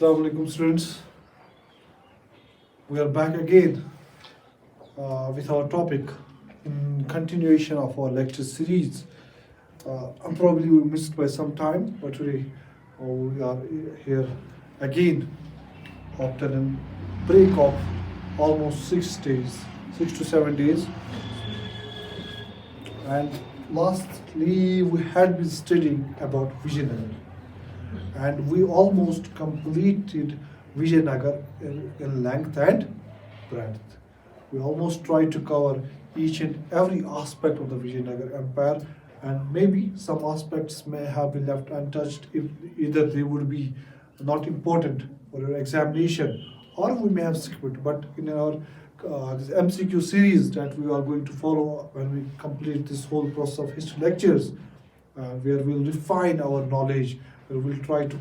Assalamu alaikum students. We are back again with our topic in continuation of our lecture series. Probably we missed by some time, but today we are here again after a break of almost 6 days, 6 to 7 days. And lastly, we had been studying about Vijayanagar, and we almost completed Vijayanagar in length and breadth. We almost tried to cover each and every aspect of the Vijayanagar Empire, and maybe some aspects may have been left untouched if either they would be not important for your examination or we may have skipped. But in our this MCQ series that we are going to follow when we complete this whole process of history lectures, where we'll refine our knowledge, where we'll try to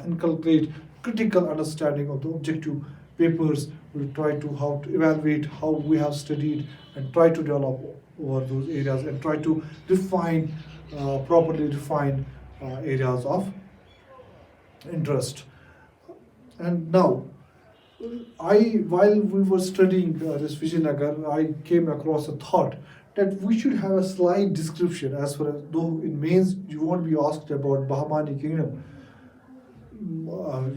inculcate critical understanding of the objective papers. We'll try to how to evaluate how we have studied and try to develop over those areas and try to define properly define areas of interest. And now, while we were studying this Vijayanagar, I came across a thought that we should have a slight description as far as though in mains you won't be asked about Bahmani kingdom.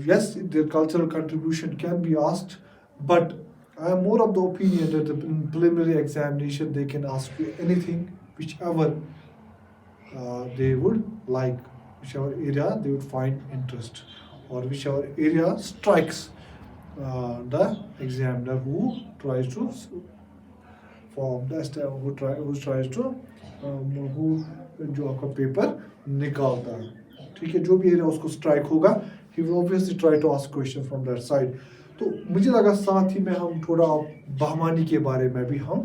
Yes, their cultural contribution can be asked, but I am more of the opinion that in preliminary examination they can ask you anything, whichever they would like, whichever area they would find interest, or whichever area strikes the examiner who tries to form the who tries to who जो आपका paper निकालता है, ठीक है, जो भी area उसको strike होगा he will obviously try to ask question from that side. तो मुझे लगा साथ ही में हम थोड़ा बहमानी के बारे में भी हम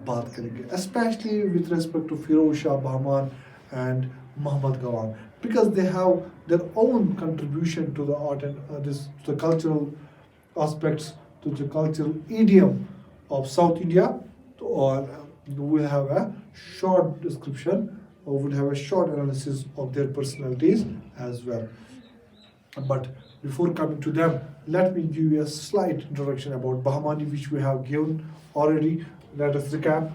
बात करेंगे, especially with respect to Firuz Shah, Bahman and Mahmud Gawan, because they have their own contribution to the art and the cultural aspects, to the cultural idiom of South India. Or we'll have a short description or we'll have a short analysis of their personalities as well. But before coming to them, let me give you a slight introduction about Bahmani, which we have given already. Let us recap.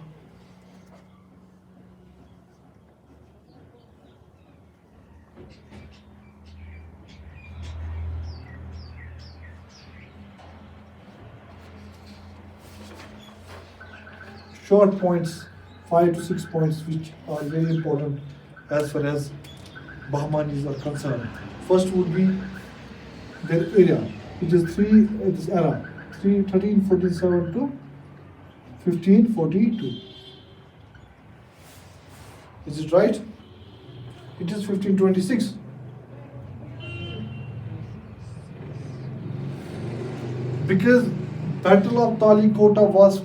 Short points, 5 to 6 points, which are very important as far as Bahmanis are concerned. First would be their area. It is this era, 1347 to 1542. Is it right? It is 1526. Because Battle of Talikota was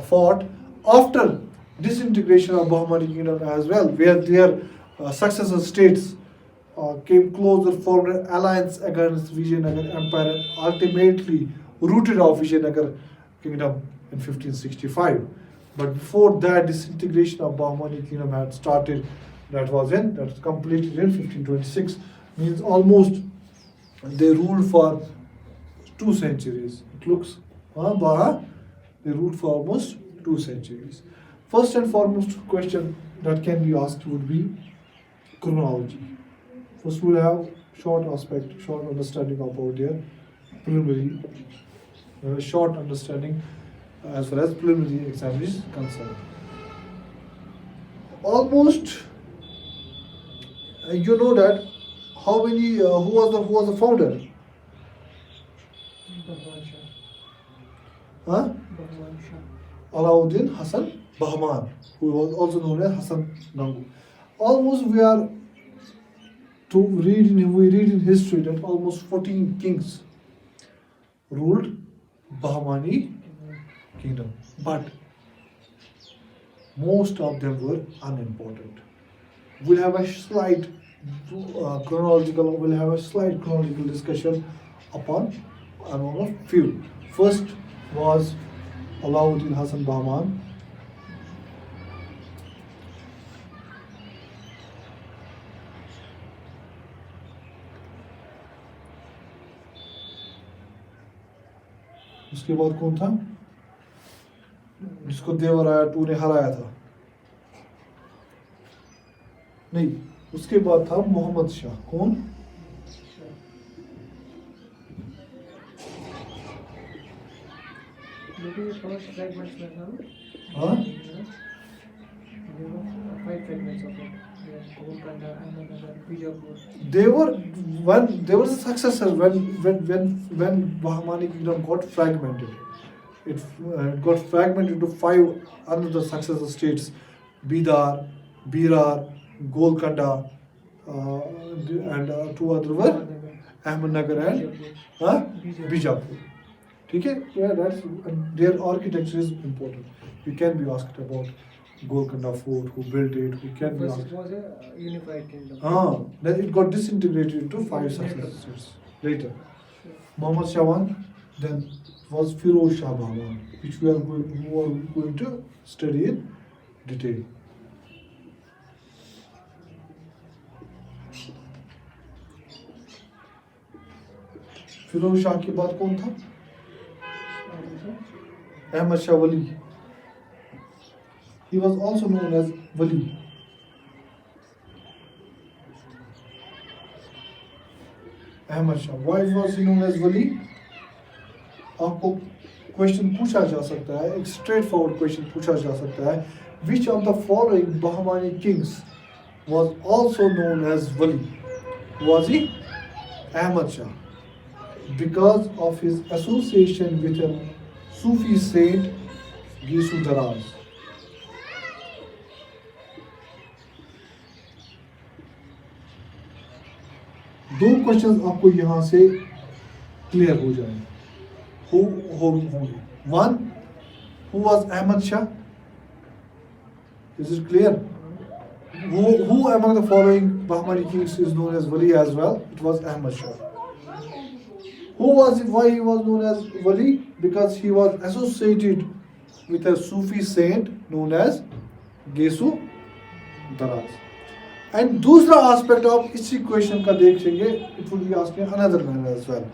fought after disintegration of Bahmani kingdom as well, where their successor states came closer, formed an alliance against Vijayanagar Empire and ultimately rooted out Vijayanagar kingdom in 1565. But before that, disintegration of Bahmani kingdom had started. That was completed in 1526. Means almost they ruled for 2 centuries. It looks, they ruled for almost 2 centuries. First and foremost question that can be asked would be chronology. First we'll have short understanding about their preliminary, short understanding as far as preliminary exam is concerned. Almost, you know that how many, who was the founder? Alauddin Hassan Bahman, who was also known as Hassan Nangu. Almost we read in history that almost 14 kings ruled Bahmani kingdom, but most of them were unimportant. We'll have a slight chronological discussion upon among a few. First was Alauddin Hassan Bahman. उसके बाद कौन था जिसको देवराया to ने हराया था? नहीं, उसके बाद था मोहम्मद शाह। कौन? हाँ, they were when there was a successor when Bahmani kingdom got fragmented. It got fragmented into five another successor states: Bidar, Birar, Golconda, and two other were Ahmednagar and Bijapur. Okay, yeah, that's their architecture is important. You can be asked about Golconda Fort, who built it, who can be First, asked. it was a unified kingdom. Then it got disintegrated into five successor states later. Muhammad Shawan, then was Firuz Shah Bahman, which we are going to study in detail. Firoz Shah के बाद कौन था? Ahmad Shah Wali. He was also known as Wali. Ahmad Shah. Why was he known as Wali? आपको question पूछा जा सकता है, एक स्ट्रेट फॉरवर्ड क्वेश्चन पूछा जा सकता है. Which of the following Bahmani kings was also known as Wali? Was he? Ahmad Shah. Because of his association with a Sufi saint, Gisu Daraz. दो क्वेश्चंस आपको यहां से क्लियर हो जाए होंगे. One, who was Ahmad Shah? Is it clear? Who among the following Bahmani kings is known as Wali as well? It was Ahmad Shah. Why he was known as Wali? Because he was associated with a Sufi saint known as Gesu Daraz. And दूसरा aspect आप इसी question का देखेंगे, it would be asking another manner as well.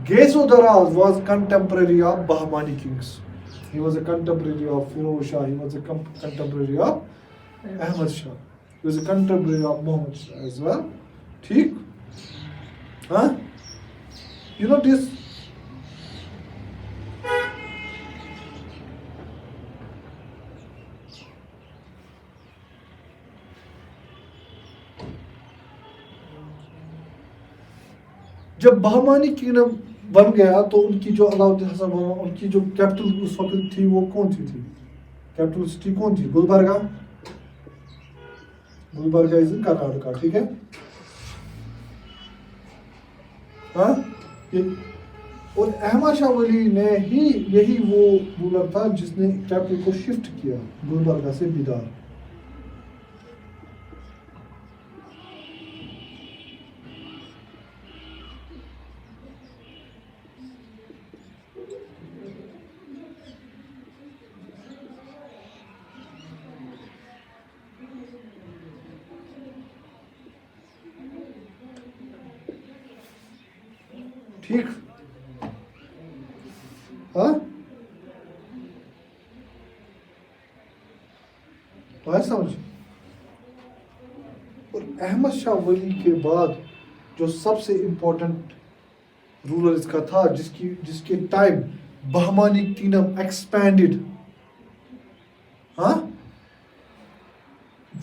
Gesu Daraz was contemporary of Bahmani kings. He was a contemporary of Firuz Shah. He was a contemporary of Ahmad Shah. He was a contemporary of Muhammad Shah as well. ठीक? हाँ? You know this. जब Bahmani kingdom बन गया तो उनकी जो अलाउद्दीन हसन उनकी जो कैपिटल उस वक्त थी वो कौन सी थी? कैपिटल सिटी कौन थी? गुलबर्गा. Gulbarga is in Karnataka. ठीक है. हाँ, और अहमद शाह वली ने ही यही वो रूलर था जिसने कैपिटल को शिफ्ट किया गुलबर्गा से बिदार. ठीक. हाँ, तो है समझ. और अहमद शाह वली के बाद जो सबसे इम्पोर्टेंट रूलर इसका था जिसके टाइम बहमानी किंगडम एक्सपैंडेड, हाँ,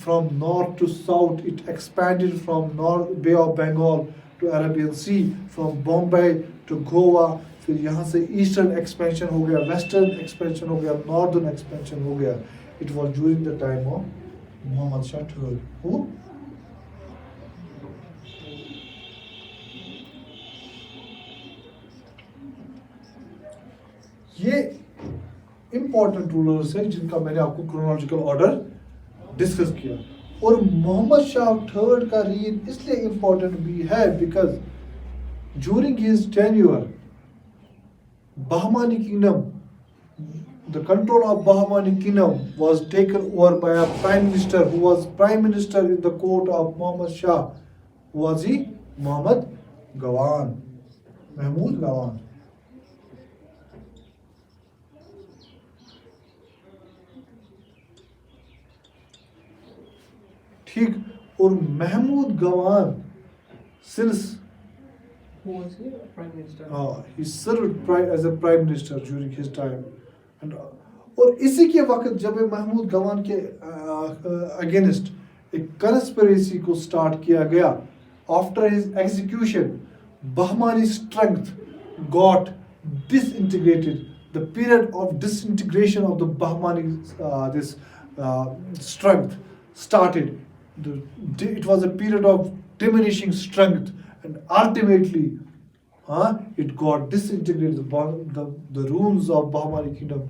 from north to south. It expanded from north Bay of Bengal to Arabian Sea, from Bombay to Goa. फिर यहाँ से ईस्टर्न एक्सपेंशन हो गया, वेस्टर्न एक्सपेंशन हो गया, नॉर्दर्न एक्सपेंशन हो गया. It was during the time of Mohammad Shah third. Who? ये इंपॉर्टेंट रूलर्स हैं जिनका मैंने आपको क्रोनोलॉजिकल ऑर्डर डिस्कस किया. और मोहम्मद शाह थर्ड का रीन इसलिए इंपॉर्टेंट भी है because during his tenure Bahmani kingdom, the control of Bahmani kingdom was taken over by a prime minister who was prime minister in the court of Muhammad Shah. Who was he? Mahmud Gawan. Mahmud Gawan. ठीक. और महमूद गवान since Who was he? Prime Minister. he served as a prime minister during his time. And और इसी के वक्त जब ये महमूद गवान के against एक कंस्पिरेसी को स्टार्ट किया गया, after his execution Bahmani strength got disintegrated. The period of disintegration of the Bahmani this strength started. It was a period of diminishing strength, and ultimately, it got disintegrated. The ruins of Bahmani kingdom,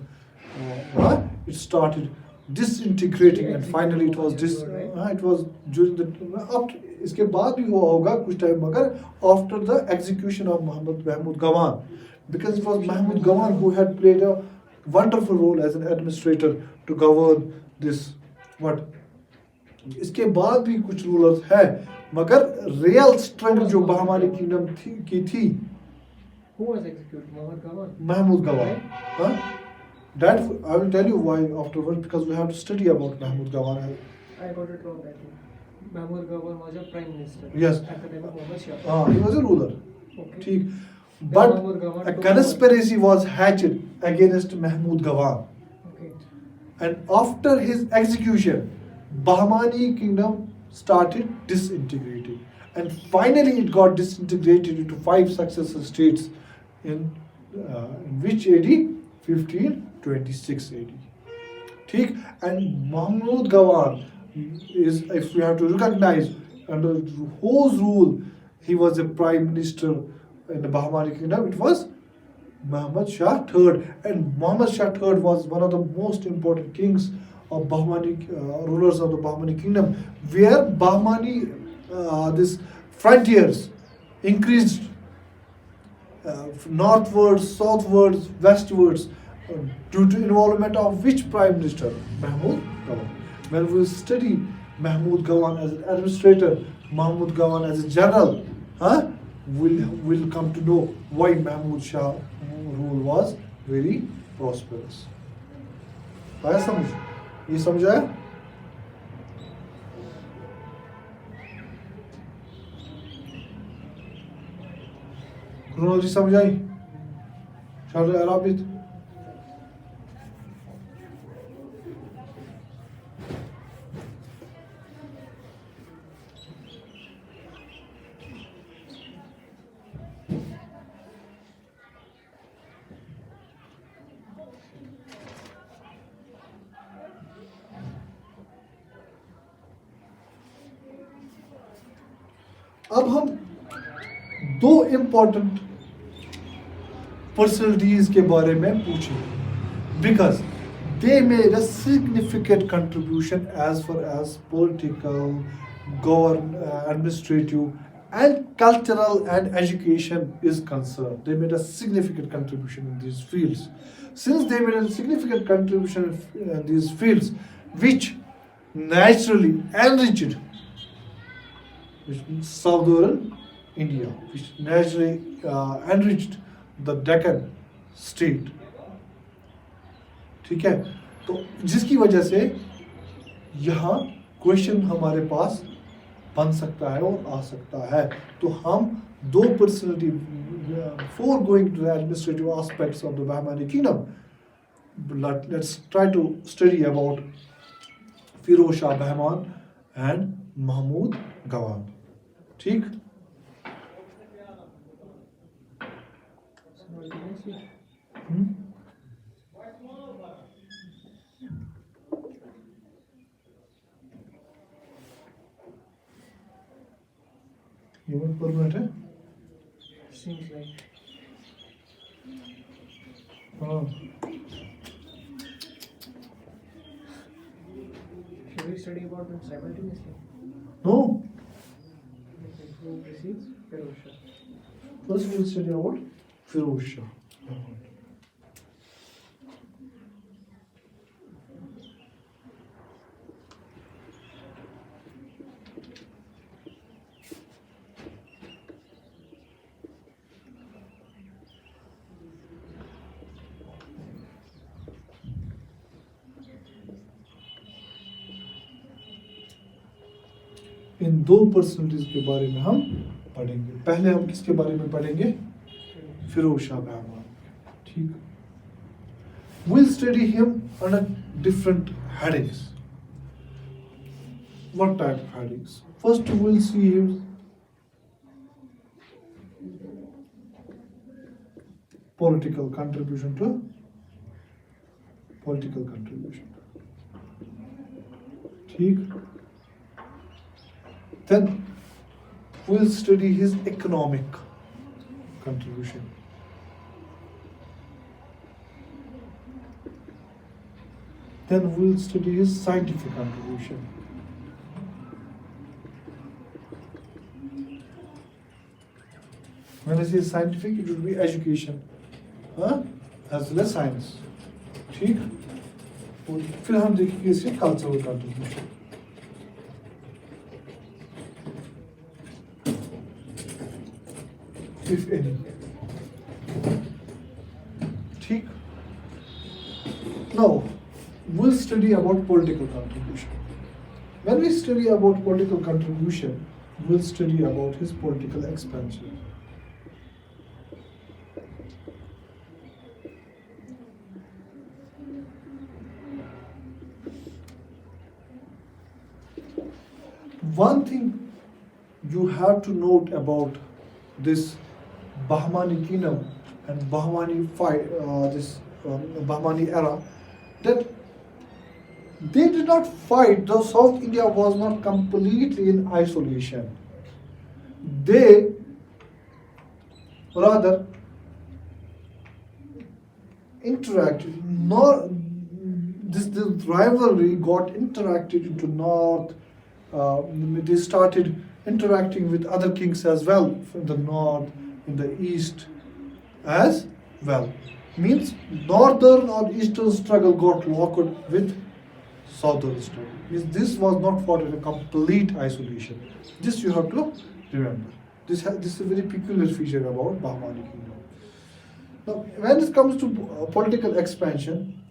it started disintegrating, and finally it was it was during the after इसके बाद भी हुआ होगा कुछ time मगर after the execution of Mahmud Gawan, because it was Mahmud Gawan who had played a wonderful role as an administrator to govern this what. इसके बाद भी कुछ रूलर्स है मगर रियल स्ट्रेंथ जो बहमानी किंगडम की थी. Who was executed? Mahmud Gawan. Mahmud Gawan. That I will tell you why afterwards, because we have to study about Mahmud Gawan. I got it wrong, I think. Mahmud Gawan was a prime minister. Yes. At the time of Muhammad Shah. He was a ruler. Okay. ठीक. But Mahmud Gawan a took conspiracy was hatched against Mahmud Gawan. Okay. And after his execution, Bahmani kingdom started disintegrating. And finally it got disintegrated into 5 successive states in which AD? 1526 AD. ठीक. And Mahmud Gawan is, if we have to recognize, under whose rule he was a prime minister in the Bahmani kingdom, it was Muhammad Shah III. And Muhammad Shah III was one of the most important kings of Bahmani, rulers of the Bahmani kingdom, where Bahmani, this frontiers increased northwards, southwards, westwards, due to involvement of which prime minister? Mahmud Gawan. When we study Mahmud Gawan as an administrator, Mahmud Gawan as a general, we'll come to know why Mahmud Shah rule was very prosperous. आया समझ? ये समझाया? chronology समझ आई? Shall I elaborate? अब हम 2 important personalities के बारे में पूछें, because they made a significant contribution as far as political, administrative and cultural and education is concerned. They made a significant contribution in these fields. Since they made a significant contribution in these fields, which naturally enriched southern India, which naturally enriched the Deccan state. ठीक है, तो जिसकी वजह से यहाँ question हमारे पास बन सकता है और आ सकता है. तो हम 2 personality, before going to the administrative aspects of the Bahmani kingdom, let's try to study about Firuz Shah Bahman and Mahmud Gawan. ठीक. ये मत परमानेंट है? Seems like. हाँ. Should we study about them simultaneously? No. Who precedes? Firuz Shah. First we'll study about Firuz Shah. इन दो personalities के बारे में हम पढ़ेंगे। पहले हम किसके बारे में पढ़ेंगे? फिरोज शाह बहमान। ठीक, we'll study him under different headings. What type of headings? First we'll see him political contribution. ठीक, then we'll study his economic contribution. Then we'll study his scientific contribution. When I say scientific, it will be education, as well as science. ठीक, और फिर हम देखेंगे इसके cultural contribution. If any. ठीक, now we'll study about political contribution. When we study about political contribution, we'll study about his political expansion. One thing you have to note about this Bahmani kingdom and Bahmani Bahmani era, that they did not fight. The South India was not completely in isolation. They rather interacted. This rivalry got interacted into north. They started interacting with other kings as well, from the north, in the east as well. Means northern or eastern struggle got locked with southern struggle. Means this was not fought in a complete isolation. This you have to remember. This is a very peculiar feature about Bahmani kingdom. Now, when it comes to political expansion,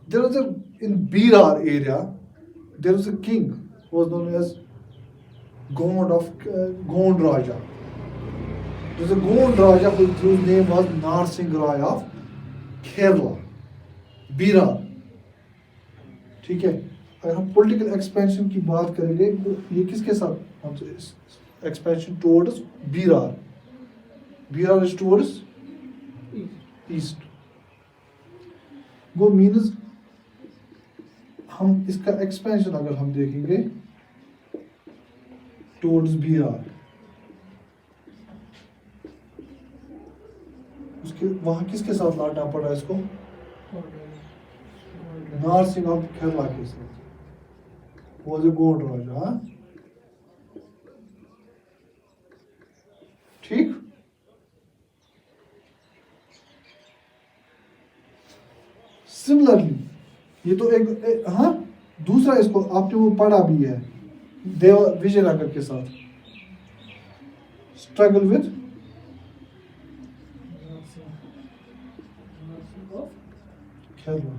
there was in Birar area, there was a king who was known as Gond Raja. There was a Gond Raja whose name was Narsingh Rai of Kerala, Birar. ठीक है, अगर हम political expansion की बात करेंगे तो ये किसके साथ? हम expansion towards Berar. Berar is towards east. वो मीन्स हम इसका एक्सपेंशन अगर हम देखेंगे टुवर्ड्स बीरार, उसके वहां किसके साथ लड़ना पड़ा इसको? नारसिंह ऑफ केरला के साथ. वो जो गोंड राजा. ठीक, सिमिलरली ये तो एक दूसरा इसको आपने वो पढ़ा भी है, विजयनगर के साथ स्ट्रगल विद केरला.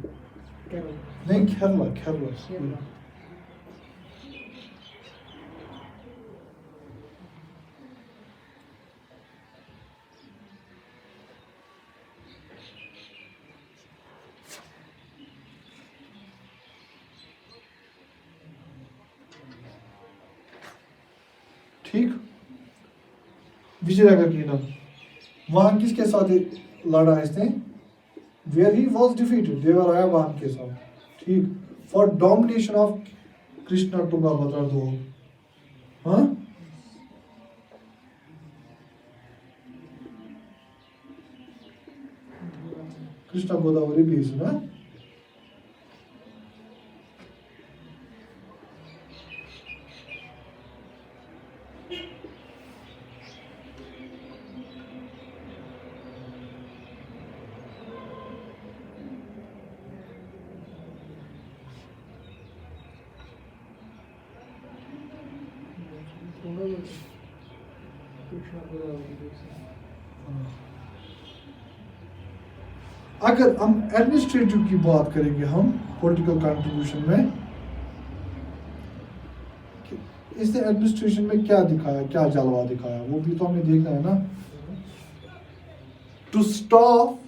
नहीं, केरला. ठीक, विजयनगर की नाम वहां किसके साथ लड़ा इसने? वेयर ही वॉज डिफीटेड, देवर आया वहां के साथ. ठीक, for domination of Krishna Tungabhadra दो. कृष्णा गोदावरी बीच ना. अगर हम एडमिनिस्ट्रेटिव की बात करेंगे हम पॉलिटिकल कंट्रीब्यूशन में, इसने एडमिनिस्ट्रेशन में क्या दिखाया, क्या जलवा दिखाया, वो भी तो हमें देखना है ना. To stop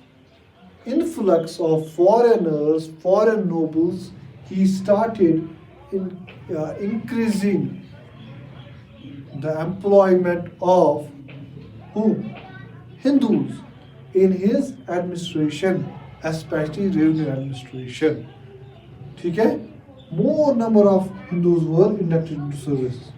influx of foreigners, foreign nobles, he started increasing the employment of who? Hindus in his administration, especially revenue administration. ठीक है? More number of Hindus were inducted into service.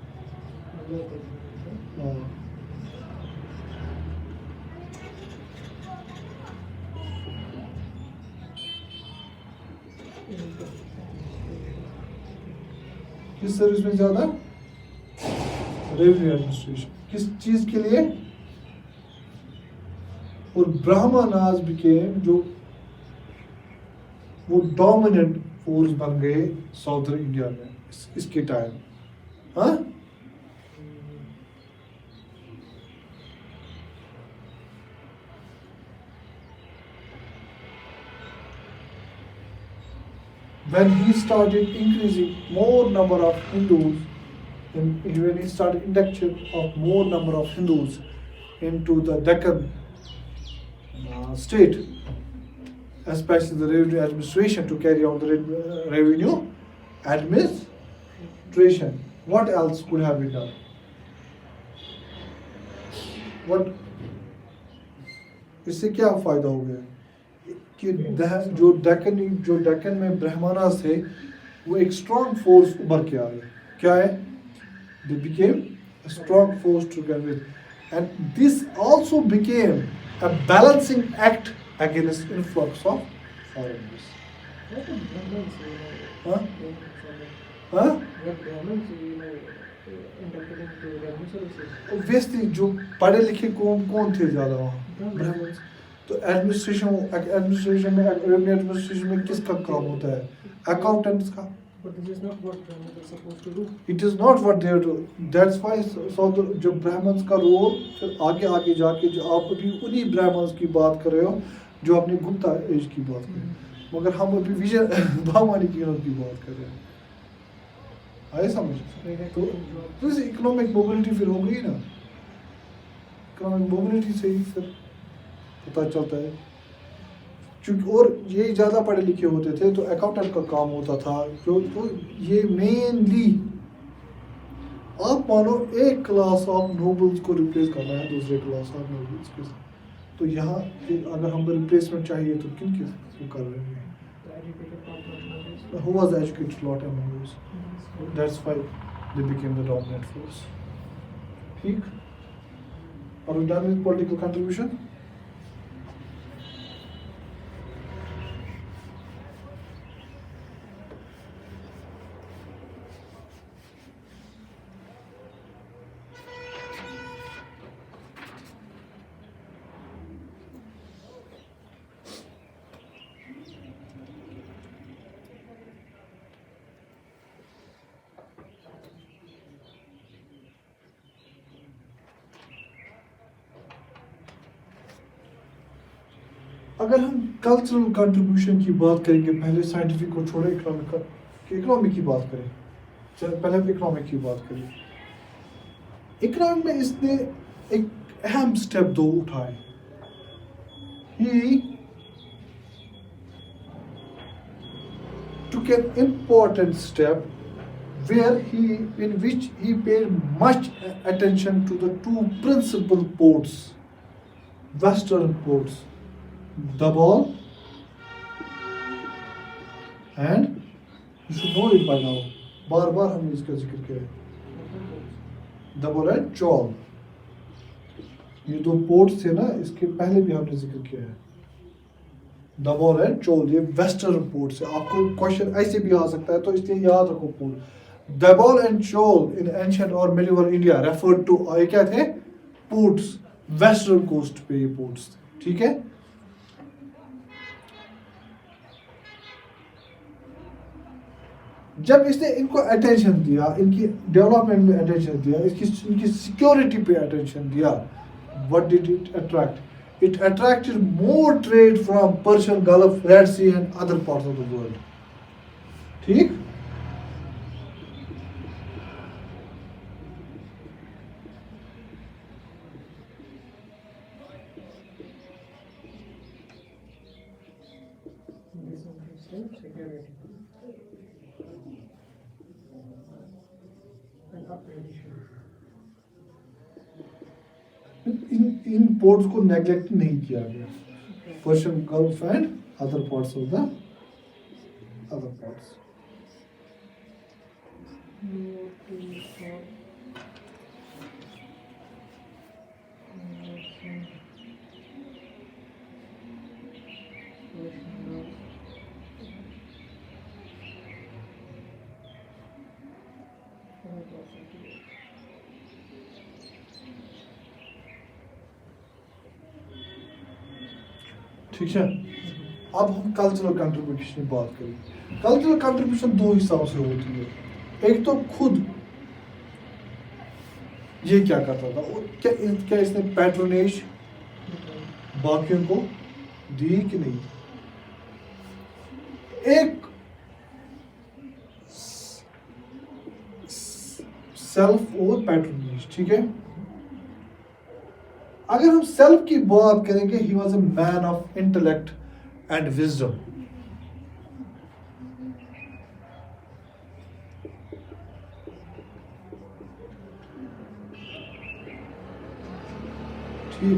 किस सर्विस में ज्यादा? Revenue administration. किस चीज के लिए? और ब्राह्मणास बिकेम जो वो डोमिनेंट फोर्स बन गए साउथर्न इंडिया में इसके टाइम. हाँ, when he started increasing more number of Hindus, when he started induction of more number of Hindus into the Deccan state, especially the revenue administration, to carry out the revenue administration. What else could have been done? What? इससे क्या फायदा हो गया कि जो डेक्कन में ब्राह्मणास थे वो एक स्ट्रॉन्ग फोर्स उभर के आ गए. क्या है? They became a strong force together with, and this also became a balancing act against influx of foreigners. Huh? Huh? Obviously जो पढ़े लिखे कौन थे ज़्यादा वहाँ? ब्राह्मण्स. तो एडमिनिस्ट्रेशन में किसका काम होता है? अकाउंटेंट्स का. But this is not what Brahmins are supposed to do. It is not what they are doing. That's why जो ब्राह्मण्स का रोल फिर आगे जाके जो आप अभी उन्हीं ब्राह्मण्स की बात कर रहे हो जो अपनी गुप्ता एज की बात कर रहे हो, मगर हम अभी विजय भामानी की बात कर रहे हैं. आए समझ? तो इस इकोनॉमिक मोबिलिटी फिर हो गई ना. इकोनॉमिक मोबिलिटी से ही फिर पता चलता है. क्योंकि और ये ज़्यादा पढ़े लिखे होते थे तो अकाउंटेंट का काम होता था. जो तो ये मेनली आप मानो एक क्लास ऑफ नोबल्स को रिप्लेस करना है दूसरे क्लास ऑफ नोबल्स के साथ. तो यहाँ अगर हम रिप्लेसमेंट चाहिए तो किन के कर रहे हैं? Who was the educated lot among those? That's why they became the dominant force. ठीक? Are we done with political contribution? अगर हम कल्चरल कंट्रीब्यूशन की बात करेंगे, पहले साइंटिफिक को छोड़े इकोनॉमिक की बात करें. चलो पहले हम इकोनॉमिक की बात करें. इकोनॉमिक में इसने एक अहम स्टेप दो उठाए. He took an important step in which he paid much attention to the two principal ports, western ports, Dabol and you should know it by now. बार बार हमने इसका जिक्र किया है. Dabol and Chol. ये दो पोर्ट्स थे ना, इसके पहले भी हमने जिक्र किया है. Dabol and Chol ये वेस्टर्न पोर्ट्स है. आपको क्वेश्चन ऐसे भी आ सकता है तो इसलिए याद रखो port. Dabol and Chol in ancient or medieval India referred to ये क्या थे? पोर्ट्स. वेस्टर्न कोस्ट पे ये पोर्ट्स थे. ठीक है. जब इसने इनको अटेंशन दिया, इनकी डेवलपमेंट में अटेंशन दिया, इनकी सिक्योरिटी पे अटेंशन दिया, what did it attract? It attracted more trade from Persian Gulf, Red Sea and other parts of the world. ठीक? security and upgradation. In ports को नेग्लेक्ट नहीं किया गया. Persian gulf and other parts of the other parts. ठीक है. अब हम cultural contribution की बात करें. कल्चरल कंट्रीब्यूशन दो हिसाब से होती है. एक तो खुद ये क्या करता था, क्या इसने पैट्रोनेज बाकियों को दी कि नहीं. एक सेल्फ और पैट्रोनेज. ठीक है. अगर हम सेल्फ की बात करेंगे, he was a man of intellect and wisdom. ठीक.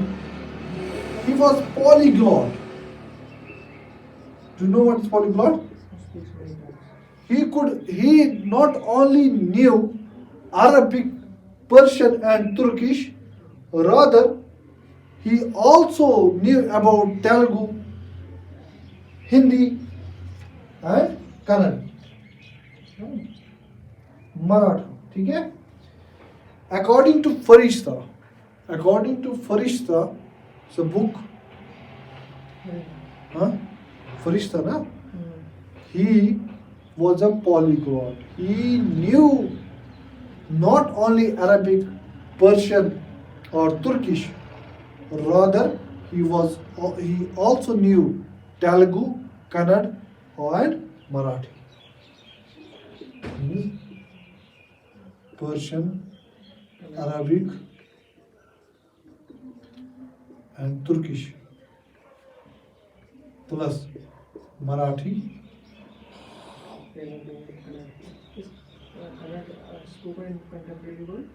He was polyglot. Do you know what is polyglot? Speaks many tongues. He not only knew Arabic, Persian and Turkish, rather he also knew about Telugu, Hindi and Kannada, Maratha. ठीक है. According to Farishta, it's a book. Huh? Farishta, na? He was a polyglot. He knew not only Arabic, Persian or Turkish, rather he also knew Telugu, Kannada and Marathi. Persian, Arabic and Turkish plus Marathi. Spoken in contemporary world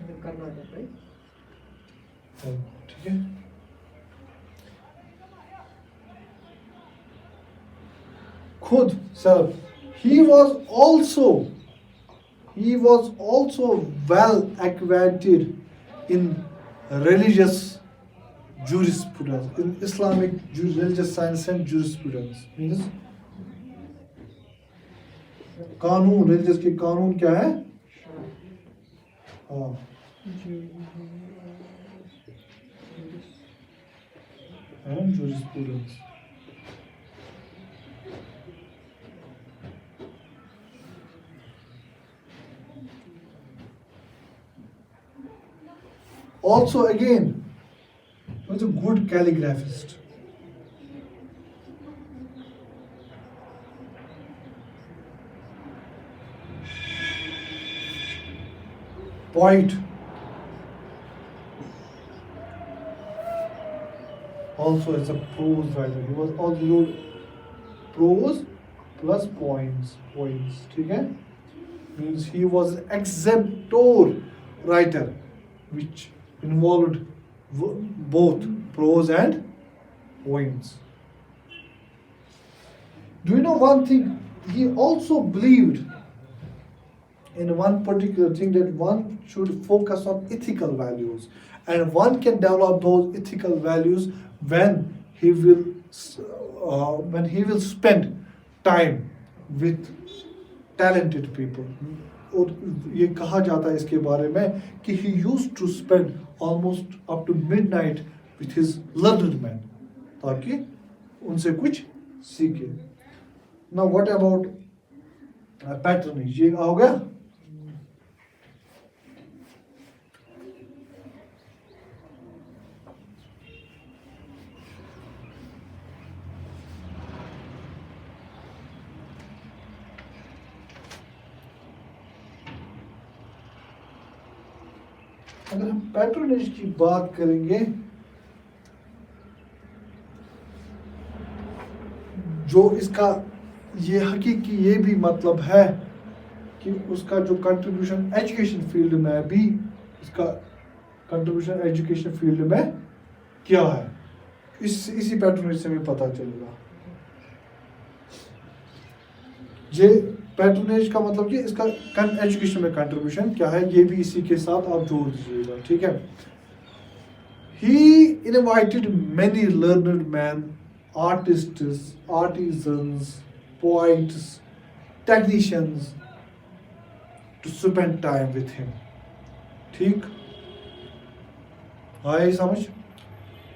in Karnataka, right? ठीक है. खुद self. He was also well acquainted in religious jurisprudence, in Islamic religious science and jurisprudence. Means कानून, religious के कानून क्या है? हाँ. And jurisprudence. Also again, he was a good calligraphist. Poet. Also as a prose writer. He was also wrote prose plus poems. ठीक है? Means he was an exemplar writer, which involved both prose and poems. Do you know one thing? He also believed in one particular thing, that one should focus on ethical values, and one can develop those ethical values when he will spend time with talented people. और ये कहा जाता है इसके बारे में कि he used to spend almost up to midnight with his learned men, ताकि उनसे कुछ सीखे. Now what about patronage? ये हो गया. अगर हम पैट्रोनेज की बात करेंगे, जो इसका ये हकीकी ये भी मतलब है कि उसका जो कंट्रीब्यूशन एजुकेशन फील्ड में भी इसका कंट्रीब्यूशन एजुकेशन फील्ड में क्या है, इसी पैटर्नेज से भी पता चलेगा। ये पैटर्नेज का मतलब कि इसका एजुकेशन में कंट्रीब्यूशन क्या है, ये भी इसी के साथ आप जोड़ दीजिएगा, ठीक है। He invited many learned men, artists, artisans, poets, technicians to spend time with him. ठीक, आया समझ?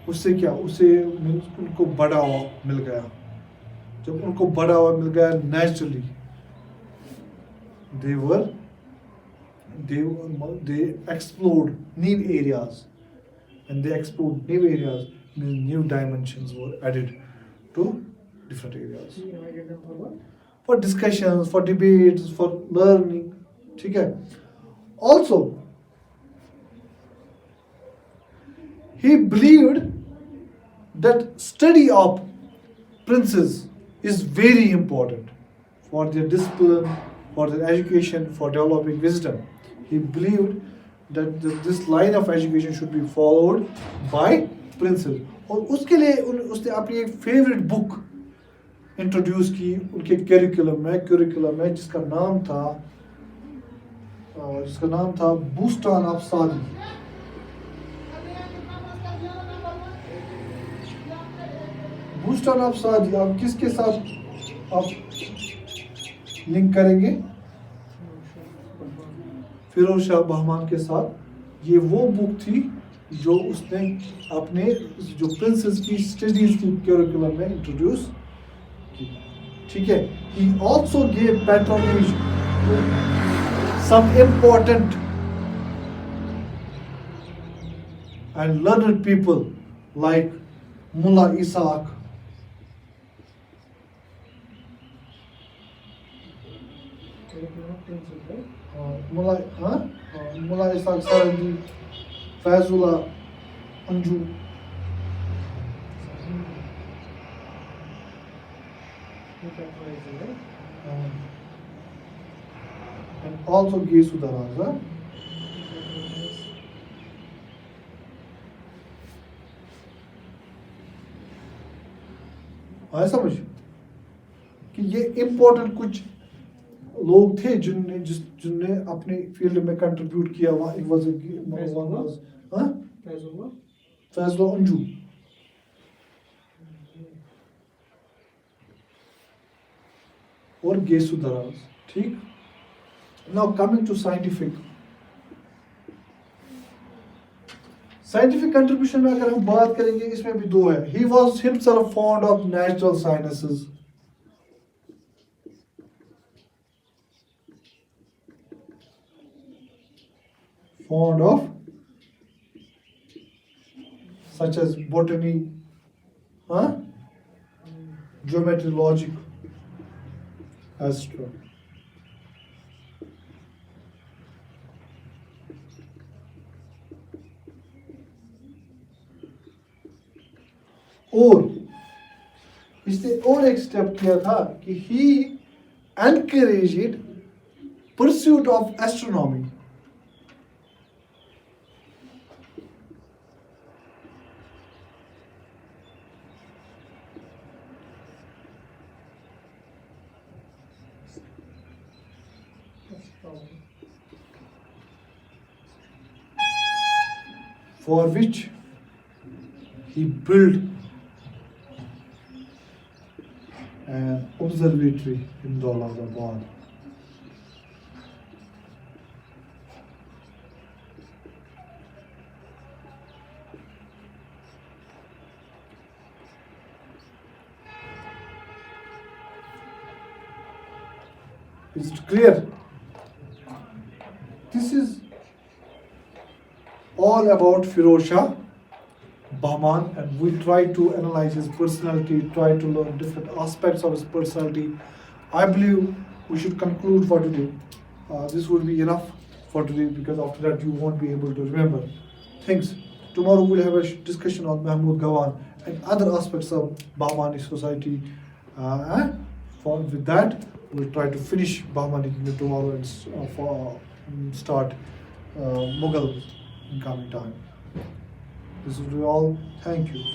उससे क्या, उससे उनको बढ़ावा मिल गया। जब उनको बढ़ावा मिल गया naturally they explored new areas, and they explored new areas means new dimensions were added to different areas He invited them for what? for discussions, for debates, for learning, ठीक है। Also he believed that study of princes is very important for their discipline, for their education, for developing wisdom. He believed that this line of education should be followed by princes. और उसके लिए उसने अपनी एक favourite book introduce की उनके curriculum में जिसका नाम था बूस्टान ऑफ सादी। बूस्टान ऑफ सादी आप किसके साथ आप लिंक करेंगे? फिरोज शाह बहमान के साथ। ये वो बुक थी जो उसने अपने जो प्रिंसेस की स्टडीज की करिकुलम में इंट्रोड्यूस की, ठीक है। He also gave patronage to some important and learned people like Mullah Isaac, Mullah Isaac Sarandi, Fazullah Anju, and also Gesu Daraza. आया समझ कि ये इम्पोर्टेंट कुछ लोग थे जिनने अपने फील्ड में कंट्रीब्यूट किया। फैजला अंजू, और गेसु दराज, ठीक। Now coming to scientific contribution में अगर हम बात करेंगे, इसमें भी दो है। He was himself fond of natural sciences, fond of such as botany, geometry, logic, astro. और इसने और एक स्टेप किया था कि he encouraged pursuit of astronomy. For which he built an observatory in Daulatabad. Is it clear? This is all about Firuz Shah Bahman, and we try to analyze his personality, try to learn different aspects of his personality. I believe we should conclude for today. This would be enough for today, because after that you won't be able to remember things. Tomorrow we'll have a discussion on Mahmud Gawan and other aspects of Bahmani society, And with that, we'll try to finish Bahmani kingdom tomorrow and start Mughal in coming time. This will be all. Thank you.